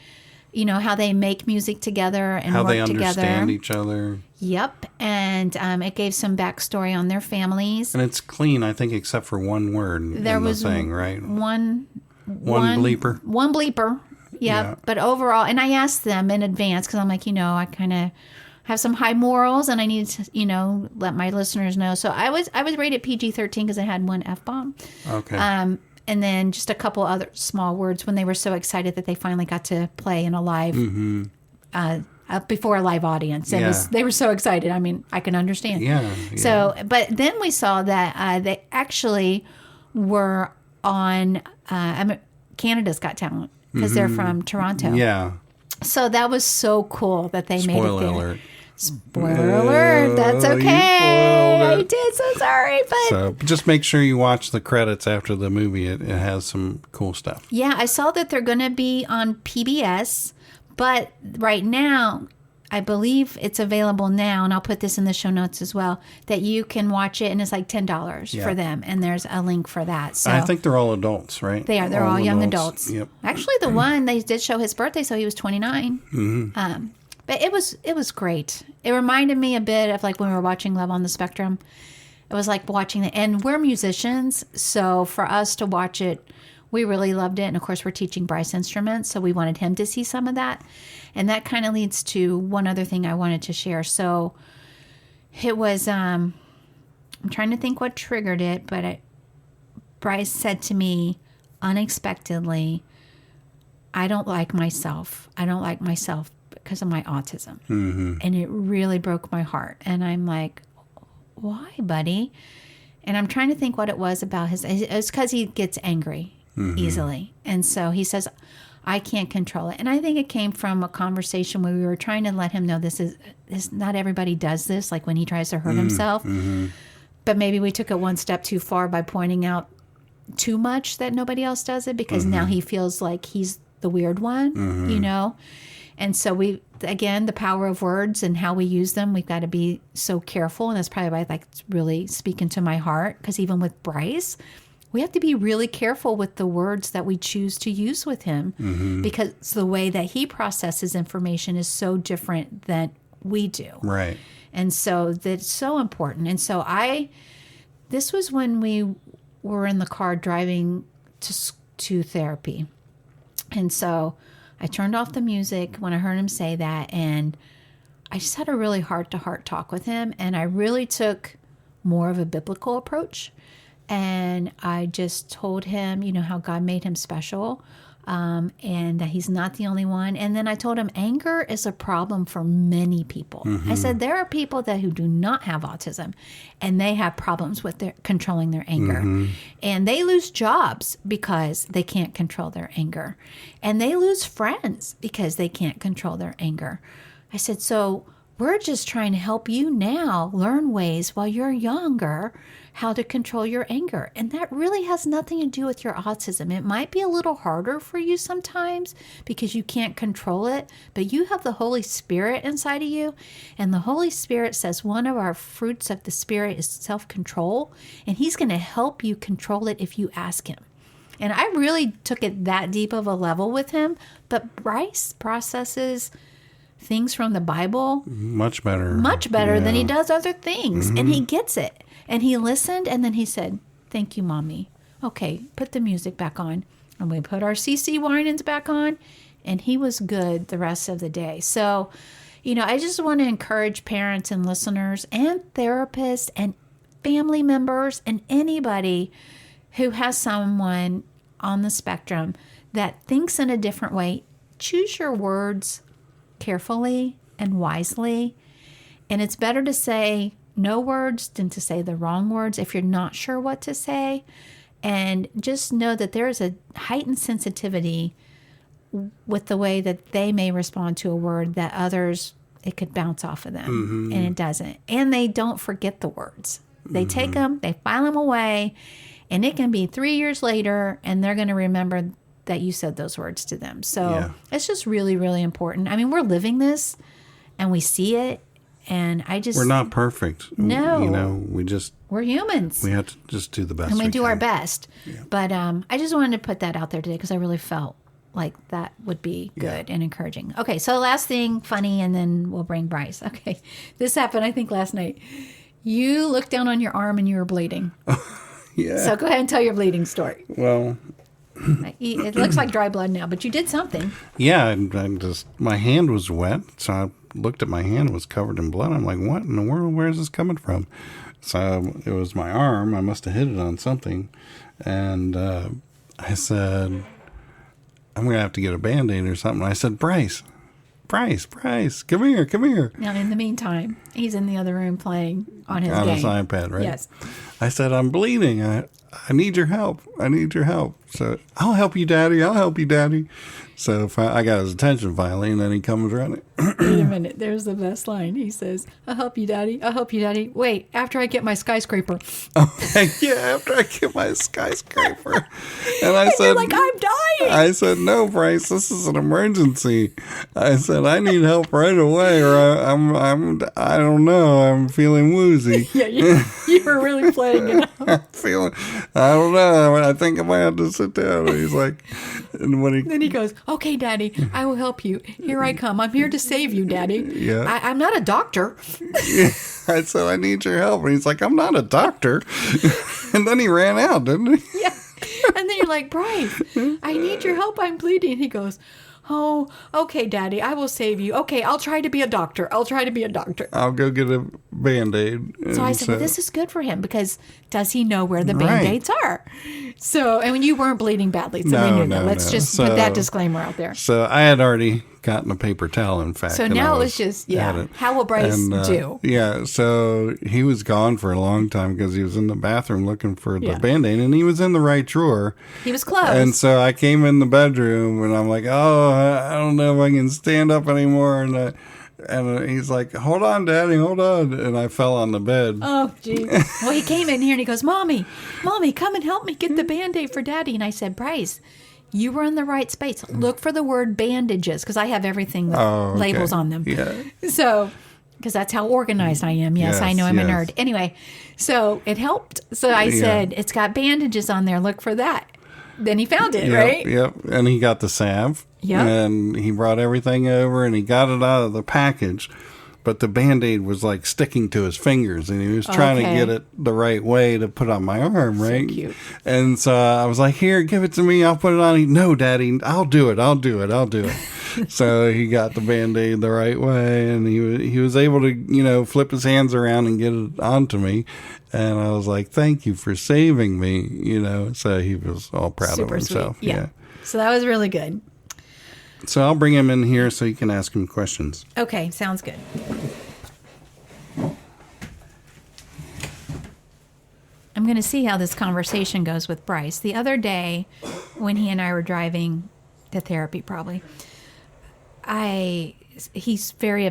how they make music together and How work they understand together. each other. Yep. And it gave some backstory on their families. And it's clean, I think, except for one word There in was the thing, right? One bleeper. One bleeper. Yep. Yeah. But overall, and I asked them in advance because I'm like, I kind of have some high morals and I need to, let my listeners know. So I was rated PG-13 because I had one F-bomb. Okay. And then just a couple other small words when they were so excited that they finally got to play in a live, before a live audience. They were so excited. I mean, I can understand. Yeah. So, but then we saw that they actually were on Canada's Got Talent because they're from Toronto. Yeah. So that was so cool that they made it Spoiler there. alert. Spoiler alert. That's you okay. spoiled I it. did. So sorry. But So just make sure you watch the credits after the movie. It has some cool stuff. yeah, I saw that they're going to be on PBS, but right now, I believe it's available now, and I'll put this in the show notes as well, that you can watch it, and it's like $10 for them, and there's a link for that. So I think they're all adults, right? they are. They're all young adults. Yep. Actually, the one, they did show his birthday, so he was 29. But it was great. It reminded me a bit of like when we were watching Love on the Spectrum. It was like watching it, and we're musicians, so for us to watch it, we really loved it. And of course, we're teaching Bryce instruments, so we wanted him to see some of that. And that kind of leads to one other thing I wanted to share. So it was, I'm trying to think what triggered it, but Bryce said to me unexpectedly, I don't like myself. I don't like myself because of my autism. And it really broke my heart. And I'm like, why, buddy? And I'm trying to think what it was about it's because he gets angry easily. And so he says, I can't control it. And I think it came from a conversation where we were trying to let him know this not everybody does this, like when he tries to hurt himself. But maybe we took it one step too far by pointing out too much that nobody else does it, because now he feels like he's the weird one, And so again, the power of words and how we use them, we've got to be so careful. And that's probably why it's really speaking to my heart, because even with Bryce, we have to be really careful with the words that we choose to use with him, because the way that he processes information is so different than we do. Right. And so that's so important. And so this was when we were in the car driving to therapy. And so I turned off the music when I heard him say that, and I just had a really heart-to-heart talk with him, and I really took more of a biblical approach. And I just told him, how God made him special, and that he's not the only one. And then I told him anger is a problem for many people. I said there are people who do not have autism, and they have problems with controlling their anger. And they lose jobs because they can't control their anger. And they lose friends because they can't control their anger. I said, so we're just trying to help you now learn ways while you're younger how to control your anger. And that really has nothing to do with your autism. It might be a little harder for you sometimes because you can't control it, but you have the Holy Spirit inside of you. And the Holy Spirit says one of our fruits of the Spirit is self-control, and he's going to help you control it if you ask him. And I really took it that deep of a level with him, but Bryce processes things from the Bible much better than he does other things. And he gets it. And he listened, and then he said, thank you, Mommy. Okay, put the music back on. And we put our CC Winans back on, and he was good the rest of the day. So, I just want to encourage parents and listeners and therapists and family members and anybody who has someone on the spectrum that thinks in a different way. Choose your words carefully and wisely. And it's better to say no words than to say the wrong words if you're not sure what to say. And just know that there is a heightened sensitivity with the way that they may respond to a word that others, it could bounce off of them. And it doesn't. And they don't forget the words. They take them, they file them away, and it can be 3 years later, and they're going to remember that you said those words to them. So it's just really, really important. I mean, we're living this, and we see it, And I just... We're not perfect. No. You know, we're humans. we have to just do the best and we do can. our best. Yeah. But I just wanted to put that out there today because I really felt like that would be good and encouraging. Okay, so last thing, funny, and then we'll bring Bryce. Okay, this happened, I think, last night. You looked down on your arm and you were bleeding. Yeah. So go ahead and tell your bleeding story. Well, It looks like dry blood now, but you did something. yeah, my hand was wet, so I looked at my hand, it was covered in blood. I'm like, what in the world? Where is this coming from? So it was my arm. I must have hit it on something. And I said, I'm going to have to get a Band-Aid or something. I said, Bryce, come here. Now, in the meantime, he's in the other room playing on his On game. his iPad, right? Yes. I said, I'm bleeding. I need your help. So, I'll help you, Daddy. So I got his attention finally, and then he comes running. Wait a minute. There's the best line. He says, I'll help you, Daddy. Wait, after I get my skyscraper. Okay, yeah, after I get my skyscraper. And I said, You're like, I'm dying. I said, no, Bryce, this is an emergency. I said, I need help right away, or I don't know, I'm feeling woozy. Yeah, you were really playing it up. I don't know, I think I might have to sit down. And he's like, and when Then he goes, okay, Daddy, I will help you. Here I come. I'm here to save you, Daddy. Yeah. I'm not a doctor. I said, I need your help. And he's like, I'm not a doctor. And then he ran out, didn't he? Yeah. And then you're like, Bryce, I need your help. I'm bleeding. And he goes, oh, okay, Daddy, I will save you. Okay, I'll try to be a doctor. I'll go get a Band-Aid. So I said, well, this is good for him because does he know where the Band-Aids are? So, and you weren't bleeding badly, so we knew that. Let's just put that disclaimer out there. So I had already gotten a paper towel, in fact. So now it's just, how will Bryce do? Yeah, so he was gone for a long time because he was in the bathroom looking for the Band-Aid, and he was in the right drawer. He was close. And so I came in the bedroom, and I'm like, oh, I don't know if I can stand up anymore. And he's like, hold on, Daddy, hold on. And I fell on the bed. Oh, geez. Well, he came in here and he goes, Mommy, come and help me get the Band-Aid for Daddy. And I said, Bryce, you were in the right space. Look for the word bandages because I have everything with labels on them. Yeah. So, because that's how organized I am. Yes, I know I'm a nerd. Anyway, so it helped. So I said, it's got bandages on there. Look for that. Then he found it, right? Yep. And he got the salve. Yep. And he brought everything over and he got it out of the package. But the Band-Aid was like sticking to his fingers and he was trying to get it the right way to put on my arm, right? So cute. And so I was like, here, give it to me. I'll put it on. No, Daddy, I'll do it. So he got the Band-Aid the right way and he was able to, flip his hands around and get it onto me. And I was like, thank you for saving me, So he was all proud of himself. Sweet. Yeah. So that was really good. So I'll bring him in here so you can ask him questions. Okay, sounds good. I'm going to see how this conversation goes with Bryce. The other day, when he and I were driving to therapy, probably, he's very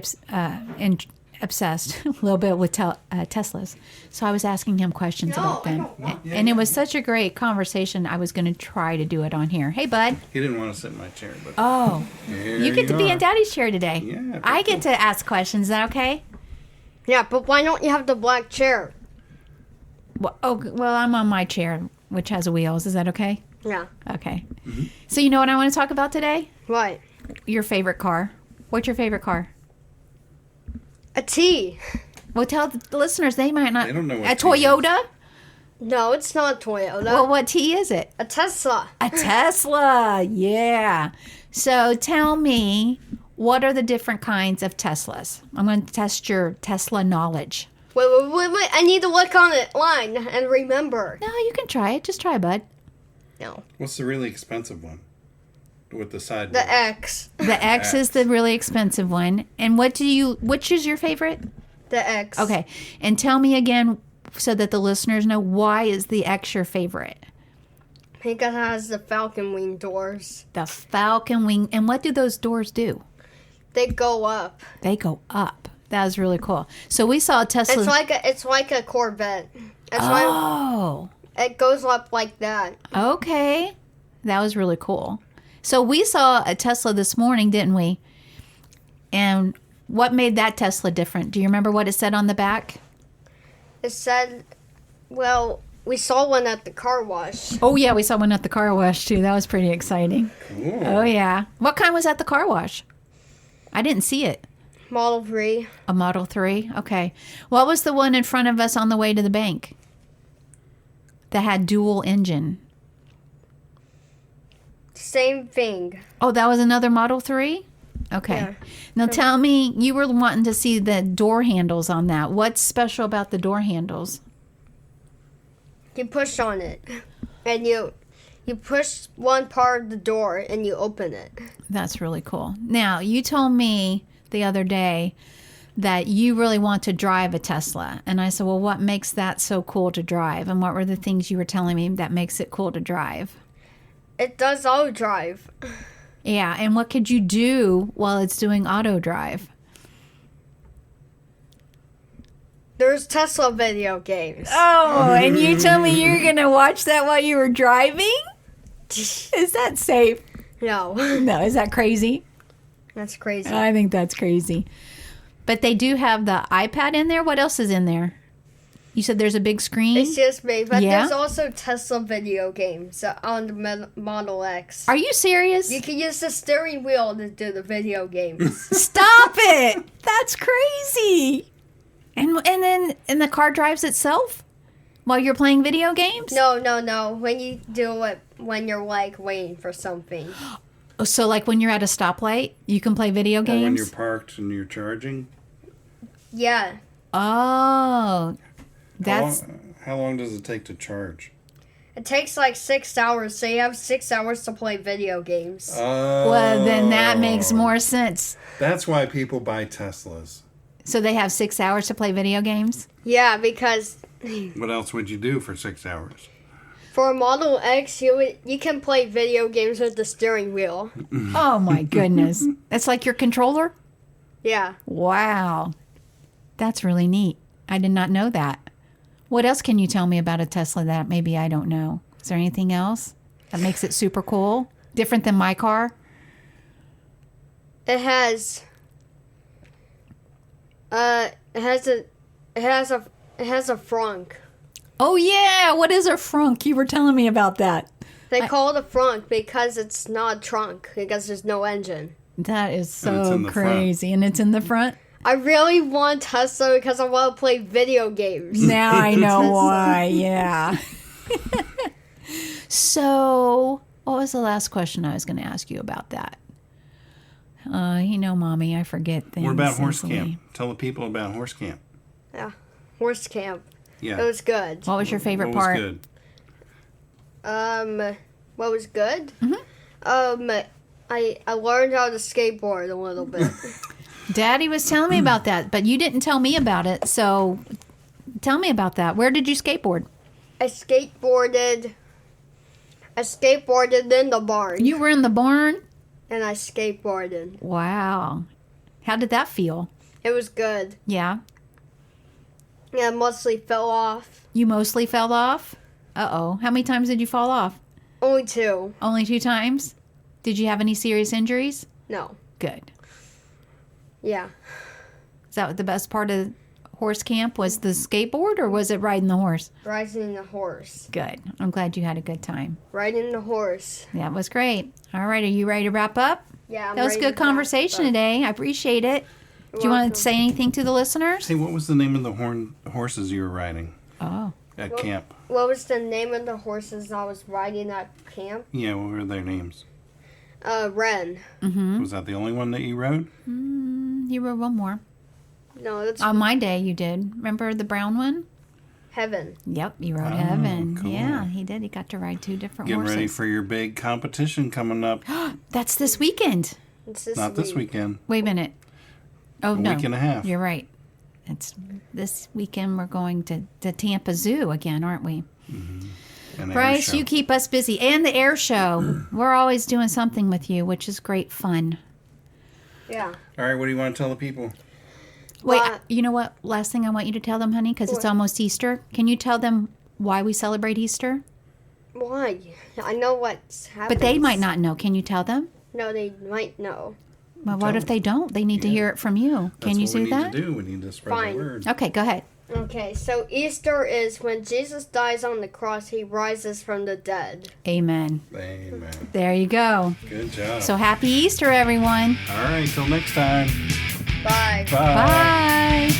obsessed a little bit with Teslas. So I was asking him questions about them. And it was such a great conversation. I was going to try to do it on here. Hey, bud. He didn't want to sit in my chair. But oh, you get to be in Daddy's chair today. Yeah, I get to ask questions. Is that okay? Yeah, but why don't you have the black chair? Well, I'm on my chair, which has wheels. Is that okay? Yeah. Okay. Mm-hmm. So you know what I want to talk about today? What? Your favorite car. What's your favorite car? A T. Well, tell the listeners they might not. They don't know what a Toyota? No, it's not a Toyota. Well, what T is it? A Tesla. A Tesla. Yeah. So tell me, what are the different kinds of Teslas? I'm going to test your Tesla knowledge. Wait. I need to look on it line and remember. No, you can try it. Just try, bud. No. What's the really expensive one? With the side. The X. The X is the really expensive one. And which is your favorite? The X. Okay. And tell me again so that the listeners know, why is the X your favorite? Because it has the Falcon Wing doors. The Falcon Wing. And what do those doors do? They go up. They go up. That was really cool. So we saw a Tesla. It's like a Corvette. Oh. It goes up like that. Okay. That was really cool. So we saw a Tesla this morning, didn't we? And What made that Tesla different? Do you remember what it said on the back? It said, well, we saw one at the car wash. Oh, yeah, we saw one at the car wash, too. That was pretty exciting. Cool. Oh, yeah. What kind was at the car wash? I didn't see it. Model 3. A Model 3? Okay. What was the one in front of us on the way to the bank that had dual engine? Same thing. Oh, that was another Model 3? Okay. Yeah. Now tell me, you were wanting to see the door handles on that. What's special about the door handles? You push on it, and you push one part of the door, and you open it. That's really cool. Now, you told me the other day that you really want to drive a Tesla. And I said, well, what makes that so cool to drive? And what were the things you were telling me that makes it cool to drive? It does auto drive. Yeah, and what could you do while it's doing auto drive? There's Tesla video games. Oh, and you told me you're going to watch that while you were driving? Is that safe? No, No, is that crazy? that's crazy. I think that's crazy. But they do have the iPad in there. What else is in there? You said there's a big screen? It's just me, but Yeah? there's also Tesla video games on the Model X. Are you serious? You can use the steering wheel to do the video games. Stop it! That's crazy. And the car drives itself while you're playing video games? No. When you do it, when you're like waiting for something. So like when you're at a stoplight, you can play video Or when you're games? parked and you're charging. Yeah, Oh, that's How long does it take to charge? it takes like 6 hours, so you have 6 hours to play video games. well. Then that makes more sense. That's why people buy Teslas. So they have 6 hours to play video games. Yeah, because What else would you do for 6 hours? for Model X, you can play video games with the steering wheel. Oh my goodness, that's like your controller. Yeah. Wow, that's really neat. I did not know that. What else can you tell me about a Tesla that maybe I don't know? Is there anything else that makes it super cool, different than my car? It has a frunk. Oh yeah, what is a frunk? You were telling me about that. They call it a frunk because it's not a trunk, because there's no engine. That is And it's so in the front. crazy, and it's in the front. I really want Tesla because I want to play video games. Now I know why. Yeah. So, what was the last question I was going to ask you about that? Mommy, I forget things. What about horse easily. camp? Tell the people about horse camp. Yeah. Horse camp. Yeah. It was good. What was your favorite what was part? good? What was good? I learned how to skateboard a little bit. Daddy was telling me about that, but you didn't tell me about it. So, tell me about that. Where did you skateboard? I skateboarded in the barn. You were in the barn? And I skateboarded. Wow. How did that feel? It was good. Yeah. Yeah, I mostly fell off. You mostly fell off? Uh-oh. How many times did you fall off? Only 2. Only 2 times? Did you have any serious injuries? No. Good. Yeah. Is that the best part of horse camp? Was the skateboard or was it riding the horse? Riding the horse. Good. I'm glad you had a good time. Riding the horse. That was great. All right. Are you ready to wrap up? Yeah, I'm That was ready good to wrap conversation up. today. I appreciate it. Do you want welcome. to say anything to the listeners? Hey, what was the name of the horses you were riding Oh. at camp? What was the name of the horses I was riding at camp? Yeah, what were their names? Ren. Was that the only one that you rode? You rode one more. No, that's On my day, you did. Remember the brown one? Heaven. Yep, you rode Heaven. cool. Yeah, he did. He got to ride 2 different Getting horses. ready for your big competition coming up. That's this weekend. It's this Not this week. weekend. Wait a minute. Oh, A no. week and a half. You're right. It's this weekend we're going to the Tampa Zoo again, aren't we? And air Bryce, show. you keep us busy. And the air show. We're always doing something with you, which is great fun. Yeah. All right, what do you want to tell the people? Wait, Well, you know what? Last thing I want you to tell them, honey, because it's What? almost Easter. Can you tell them why we celebrate Easter? Why? I know what's happening. But they might not know. Can you tell them? No, they might know. Well, what if they don't? They need to hear it from you. Can you do that? That's what we need to do. We need to spread Fine. the word. Okay, go ahead. Okay, so Easter is when Jesus dies on the cross, he rises from the dead. Amen. Amen. There you go. Good job. So happy Easter, everyone. All right, till next time. Bye. Bye. Bye.